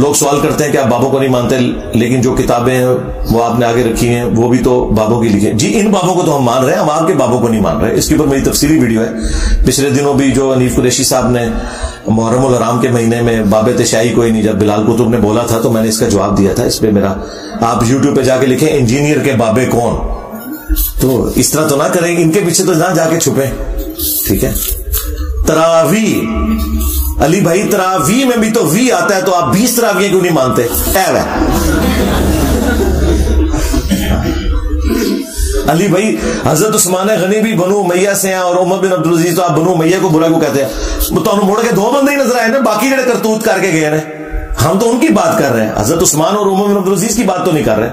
لوگ سوال کرتے ہیں کہ آپ بابوں کو نہیں مانتے، لیکن جو کتابیں ہیں وہ آپ نے آگے رکھی ہیں وہ بھی تو بابوں کی لکھی ہیں. جی ان بابوں کو تو ہم مان رہے ہیں، ہم آپ کے بابوں کو نہیں مان رہے. اس کے اوپر میری تفصیلی ویڈیو ہے. پچھلے دنوں بھی جو حنیف قریشی صاحب نے محرم الحرام کے مہینے میں باب تشیع کوئی نہیں، جب بلال قطب نے بولا تھا تو میں نے اس کا جواب دیا تھا. اس پہ میرا آپ یوٹیوب پہ جا کے لکھیں انجینئر کے بابے کون. تو اس طرح تو نہ کریں، ان کے پیچھے تو نہ جا کے چھپیں. ٹھیک ہے. تراوی علی بھائی، تراوی میں بھی تو وی آتا ہے، تو آپ 20 تراویاں کیوں نہیں مانتے؟ علی بھائی حضرت عثمان غنی بھی بنو امیہ سے ہیں اور عمر بن عبدالعزیز، تو آپ بنو امیہ کو برا کو کہتے ہیں. تو مڑ کے 2 بندے ہی نظر آئے نا، باقی جڑے کرتوت کر کے گئے نا. ہم تو ان کی بات کر رہے ہیں، حضرت عثمان اور عمر بن عبدالعزیز کی بات تو نہیں کر رہے.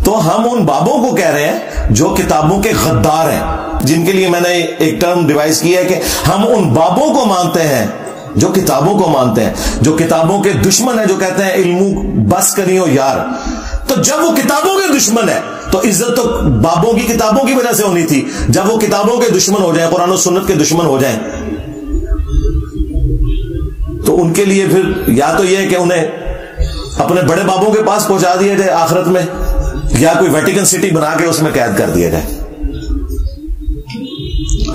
تو ہم ان بابوں کو کہہ رہے ہیں جو کتابوں کے غدار ہیں، جن کے لیے میں نے ایک ٹرم ڈیوائز کیا ہے کہ ہم ان بابوں کو مانتے ہیں جو کتابوں کو مانتے ہیں، جو کتابوں کے دشمن ہیں، جو کہتے ہیں علم بس کریو یار. تو جب وہ کتابوں کے دشمن ہے تو عزت تو بابوں کی کتابوں کی وجہ سے ہونی تھی. جب وہ کتابوں کے دشمن ہو جائیں، قرآن و سنت کے دشمن ہو جائیں، تو ان کے لیے پھر یا تو یہ کہ انہیں اپنے بڑے بابوں کے پاس پہنچا دیا جائے آخرت میں، یا کوئی ویٹیکن سٹی بنا کے اس میں قید کر دیا جائے.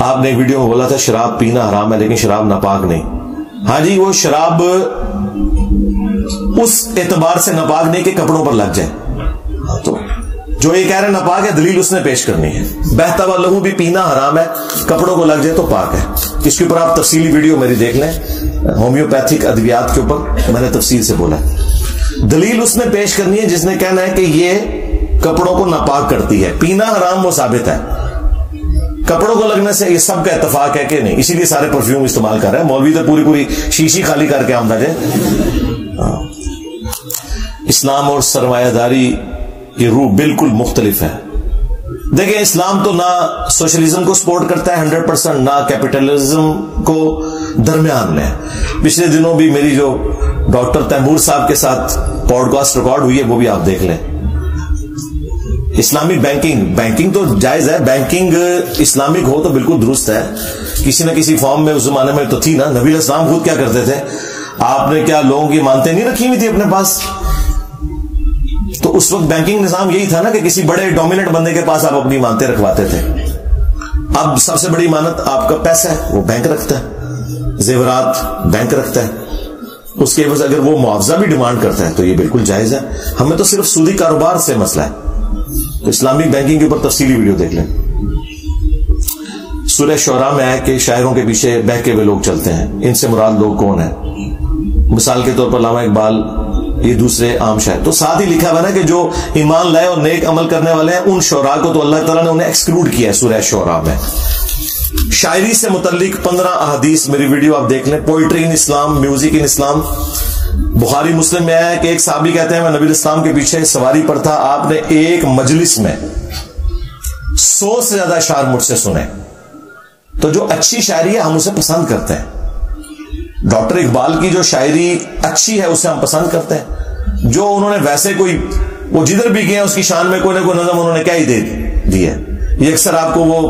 آپ نے ایک ویڈیو میں بولا تھا شراب پینا حرام ہے لیکن شراب ناپاک نہیں. ہاں جی، وہ شراب اس اعتبار سے ناپاک نہیں کہ کپڑوں پر لگ جائے. تو جو یہ کہہ رہے ہیں ناپاک ہے، دلیل اس نے پیش کرنی ہے. بہتا ہوا لہو بھی پینا حرام ہے، کپڑوں کو لگ جائے تو پاک ہے. اس کے اوپر آپ تفصیلی ویڈیو میری دیکھ لیں، ہومیوپیتھک ادویات کے اوپر میں نے تفصیل سے بولا. دلیل اس نے پیش کرنی ہے جس نے کہنا ہے کہ یہ کپڑوں کو ناپاک کرتی ہے. پینا حرام وہ ثابت ہے، کپڑوں کو لگنے سے یہ سب کا اتفاق ہے کہ نہیں. اسی لیے سارے پرفیوم استعمال کر رہے ہیں. مولوی تو پوری شیشی خالی کر کے آمدہ جائے. اسلام اور سرمایہ داری کی روح بالکل مختلف ہے. دیکھیں اسلام تو نہ سوشلزم کو سپورٹ کرتا ہے 100%، نہ کیپٹلزم کو، درمیان میں. پچھلے دنوں بھی میری جو ڈاکٹر تیمور صاحب کے ساتھ پوڈ کاسٹ ریکارڈ ہوئی ہے وہ بھی آپ دیکھ لیں. اسلامک بینکنگ تو جائز ہے، بینکنگ اسلامک ہو تو بالکل درست ہے. کسی نہ کسی فارم میں اس زمانے میں تو تھی نا. نبی اسلام خود کیا کرتے تھے؟ آپ نے کیا لوگوں کی مانتے نہیں رکھی ہوئی تھی اپنے پاس؟ تو اس وقت بینکنگ نظام یہی تھا نا کہ کسی بڑے ڈومیننٹ بندے کے پاس آپ اپنی مانتے رکھواتے تھے. اب سب سے بڑی امانت آپ کا پیسہ ہے، وہ بینک رکھتا ہے، زیورات بینک رکھتا ہے. اس کے عوض اگر وہ معاوضہ بھی ڈیمانڈ کرتا ہے تو یہ بالکل جائز ہے. ہمیں تو صرف سودی کاروبار سے مسئلہ ہے. تو اسلامک بینکنگ کے اوپر تفصیلی ویڈیو دیکھ لیں. سورہ شعراء میں ہے کہ شاعروں کے پیچھے بہکے ہوئے لوگ چلتے ہیں. ان سے مراد لوگ کون ہیں؟ مثال کے طور پر علامہ اقبال، یہ دوسرے عام شاعر. تو ساتھ ہی لکھا ہوا نا کہ جو ایمان لائے اور نیک عمل کرنے والے ہیں ان شعراء کو تو اللہ تعالیٰ نے انہیں ایکسکلوڈ کیا ہے سورہ شعراء میں. شاعری سے متعلق 15 احادیث، میری ویڈیو آپ دیکھ لیں. پوئٹری ان اسلام، میوزک ان اسلام. بخاری مسلم میں آیا ہے کہ ایک صحابی کہتے ہیں میں نبی اسلام کے پیچھے سواری پر تھا، آپ نے ایک مجلس میں 100 سے زیادہ اشعار مجھ سے سنے. تو جو اچھی شاعری ہے ہم اسے پسند کرتے ہیں. ڈاکٹر اقبال کی جو شاعری اچھی ہے اسے ہم پسند کرتے ہیں. جو انہوں نے ویسے کوئی وہ جدھر بھی گئے اس کی شان میں کوئی نہ کوئی نظم انہوں نے کیا ہی دے دی ہے. یہ اکثر آپ کو وہ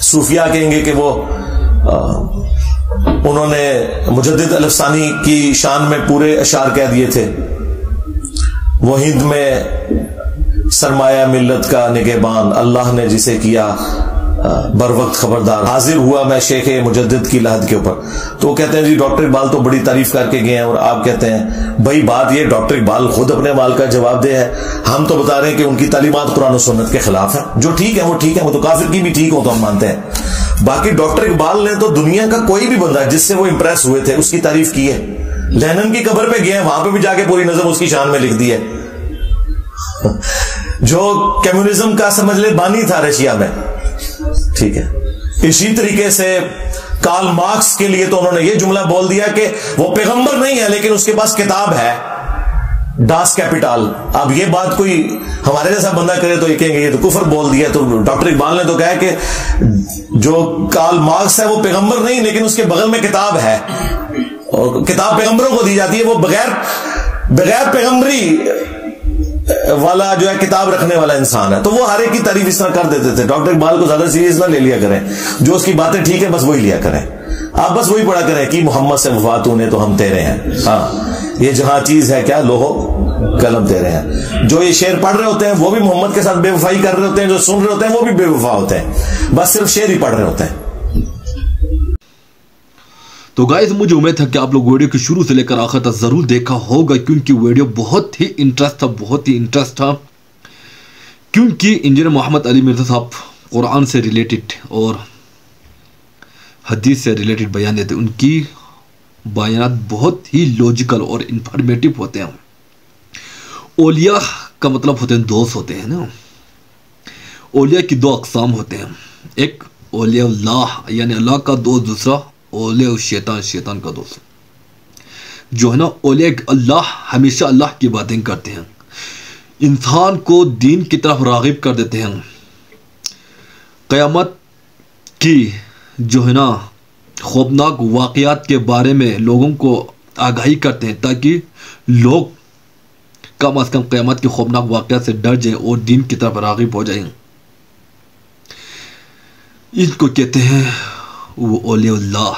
صوفیاء کہیں گے کہ وہ انہوں نے مجدد الفسانی کی شان میں پورے اشعار کہہ دیے تھے. وہ ہند میں سرمایہ ملت کا نگہبان، اللہ نے جسے کیا بر وقت خبردار، حاضر ہوا میں شیخ مجدد کی لحد کے اوپر. تو وہ کہتے ہیں جی ڈاکٹر اقبال تو بڑی تعریف کر کے گئے ہیں، اور آپ کہتے ہیں بھائی بات یہ ڈاکٹر اقبال خود اپنے مال کا جواب دے ہے. ہم تو بتا رہے ہیں کہ ان کی تعلیمات قرآن و سنت کے خلاف ہیں. جو ٹھیک ہے وہ ٹھیک ہے، وہ تو کافر کی بھی ٹھیک ہو تو ہم مانتے ہیں. باقی ڈاکٹر اقبال نے تو دنیا کا کوئی بھی بندہ جس سے وہ امپریس ہوئے تھے اس کی تعریف کی ہے. لینن کی قبر پہ گئے ہیں، وہاں پہ بھی جا کے پوری نظم اس کی شان میں لکھ دی ہے. جو کمیونزم کا سمجھ لے بانی تھا رشیا میں، ٹھیک ہے. اسی طریقے سے کارل مارکس کے لیے تو انہوں نے یہ جملہ بول دیا کہ وہ پیغمبر نہیں ہے لیکن اس کے پاس کتاب ہے، ڈاس کیپیٹال. اب یہ بات کوئی ہمارے جیسا بندہ کرے تو یہ کہیں گے یہ تو کفر بول دیا. تو ڈاکٹر اقبال نے تو کہا کہ جو کارل مارکس ہے وہ پیغمبر نہیں لیکن اس کے بغل میں کتاب ہے، اور کتاب پیغمبروں کو دی جاتی ہے. وہ بغیر پیغمبری والا جو ہے کتاب رکھنے والا انسان ہے. تو وہ ہر ایک کی تعریف اس طرح کر دیتے تھے. ڈاکٹر اقبال کو زیادہ سیریس نہ لے لیا کریں، جو اس کی باتیں ٹھیک ہے بس وہی لیا کریں. آپ بس وہی پڑھا کریں کہ محمد سے وفا تو نے تو ہم تیرے ہیں. ہاں یہ جہاں چیز ہے کیا لوہو قلم دے رہے ہیں. جو یہ شعر پڑھ رہے ہوتے ہیں وہ بھی محمد کے ساتھ بے وفائی کر رہے ہوتے ہیں, جو سن رہے ہوتے ہیں وہ بھی بے وفا ہوتے ہیں, بس صرف شعر ہی پڑھ رہے ہوتے ہیں. تو گائز مجھے امید ہے کہ آپ لوگ ویڈیو کی شروع سے لے کر آخر تک ضرور دیکھا ہوگا, کیونکہ ویڈیو بہت ہی انٹرسٹ تھا, کیونکہ انجینئر محمد علی مرزا صاحب قرآن سے ریلیٹڈ اور حدیث سے ریلیٹڈ بیان دیتے. ان کی بیانات بہت ہی لاجیکل اور انفارمیٹیو ہوتے ہیں. اولیاء کا مطلب ہوتے ہیں دوست ہوتے ہیں نا. اولیاء کی دو اقسام ہوتے ہیں, ایک اولیاء اللہ یعنی اللہ کا دوست, دوسرا اولیاء الشیطان شیطان کا دوست. جو ہے نا اولیاء اللہ ہمیشہ اللہ کی باتیں کرتے ہیں, انسان کو دین کی طرف راغب کر دیتے ہیں, قیامت کی جو ہے نا خوفناک واقعات کے بارے میں لوگوں کو آگاہی کرتے ہیں تاکہ لوگ کم از کم قیامت کے خوفناک واقعات سے ڈر جائیں اور دین کی طرف راغب ہو جائیں. ان کو کہتے ہیں وہ اولیاء اللہ,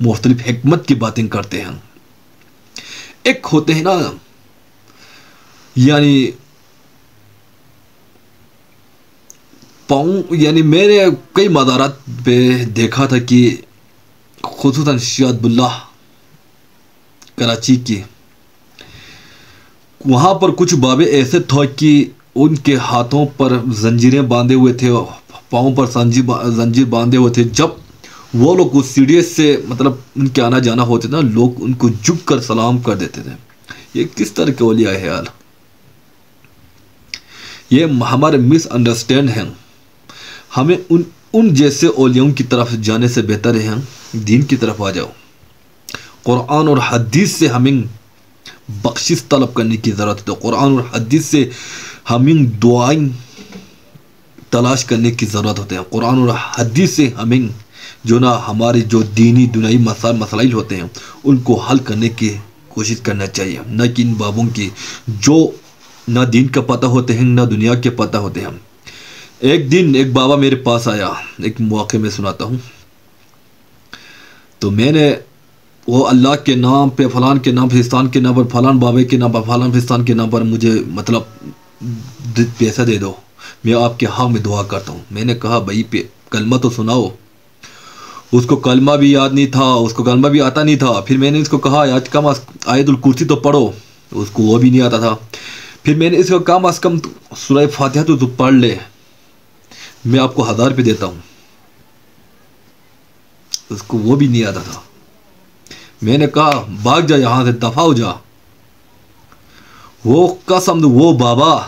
مختلف حکمت کی باتیں کرتے ہیں. ایک ہوتے ہیں نا یعنی یعنی میں نے کئی مزارات پہ دیکھا تھا کہ خصوصاً شیعہ اللہ کراچی کی, وہاں پر کچھ بابے ایسے تھے کہ ان کے ہاتھوں پر زنجیریں باندھے ہوئے تھے, پاؤں پر زنجیر باندھے ہوئے تھے. جب وہ لوگ اس سیڑھی سے مطلب ان کے آنا جانا ہوتے نا, لوگ ان کو جھک کر سلام کر دیتے تھے. یہ کس طرح کے اولیاء ہے یار؟ یہ ہمارے مس انڈرسٹینڈ ہیں. ہمیں ان جیسے اولیاؤں کی طرف جانے سے بہتر ہے دین کی طرف آ جاؤ. قرآن اور حدیث سے ہمیں بخشش طلب کرنے کی ضرورت ہے. قرآن اور حدیث سے ہمیں دعائیں تلاش کرنے کی ضرورت ہوتے ہیں. قرآن اور حدیث سے ہمیں جو نا ہمارے جو دینی دنیائی مسائل ہوتے ہیں ان کو حل کرنے کی کوشش کرنا چاہیے, نہ کہ ان بابوں کی جو نہ دین کا پتہ ہوتے ہیں نہ دنیا کے پتہ ہوتے ہیں. ایک دن ایک بابا میرے پاس آیا, ایک موقع میں سناتا ہوں. تو میں نے وہ اللہ کے نام پہ فلان کے نام فلسطان کے نام پر فلان بابے کے نام پر فلان فلسطان کے نام پر مجھے مطلب پیسہ دے دو, میں آپ کے ہاں میں دعا کرتا ہوں. میں نے کہا بھائی کلمہ تو سناؤ. اس کو کلمہ بھی یاد نہیں تھا, اس کو کلمہ بھی آتا نہیں تھا. پھر میں نے اس کو کہا آج کم آیت الکرسی تو پڑھو, اس کو وہ بھی نہیں آتا تھا. پھر میں نے اس کو کم از کم سورہ فاتحہ تو پڑھ لے, میں آپ کو 1000 روپے دیتا ہوں. اس کو وہ بھی نہیں آتا تھا. میں نے کہا بھاگ جا یہاں سے, دفع ہو جا. وہ قسم وہ بابا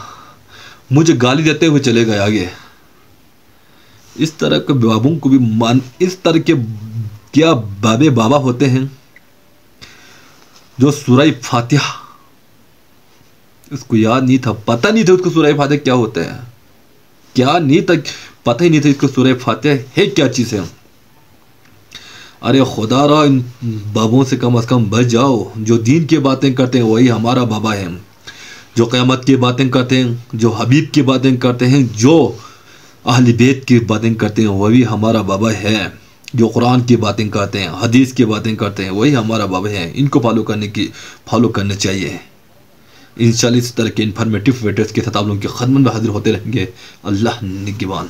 مجھے گالی دیتے ہوئے چلے گئے آگے. اس طرح کے بابوں کو بھی اس طرح کے کیا بابا ہوتے ہیں جو سورہ فاتحہ اس کو یاد نہیں تھا, پتہ نہیں تھا اس کو سورہ فاتحہ کیا ہوتا ہے, کیا نہیں تھا, پتہ ہی نہیں تھا اس کو سورہ فاتحہ ہے کیا چیز ہے. ارے خدا را ان بابوں سے کم از کم بچ جاؤ. جو دین کی باتیں کرتے ہیں وہی ہمارا بابا ہے, جو قیامت کی باتیں کرتے ہیں, جو حبیب کی باتیں کرتے ہیں, جو اہل بیت کی باتیں کرتے ہیں وہی ہمارا بابا ہے. جو قرآن کی باتیں کرتے ہیں, حدیث کی باتیں کرتے ہیں وہی ہمارا بابا ہے. ان کو فالو کرنا چاہیے. انشاءاللہ اس طرح کے انفارمیٹیو ویڈیوز کے ساتھ آپ لوگوں کی خدمت میں حاضر ہوتے رہیں گے. اللہ نگہبان.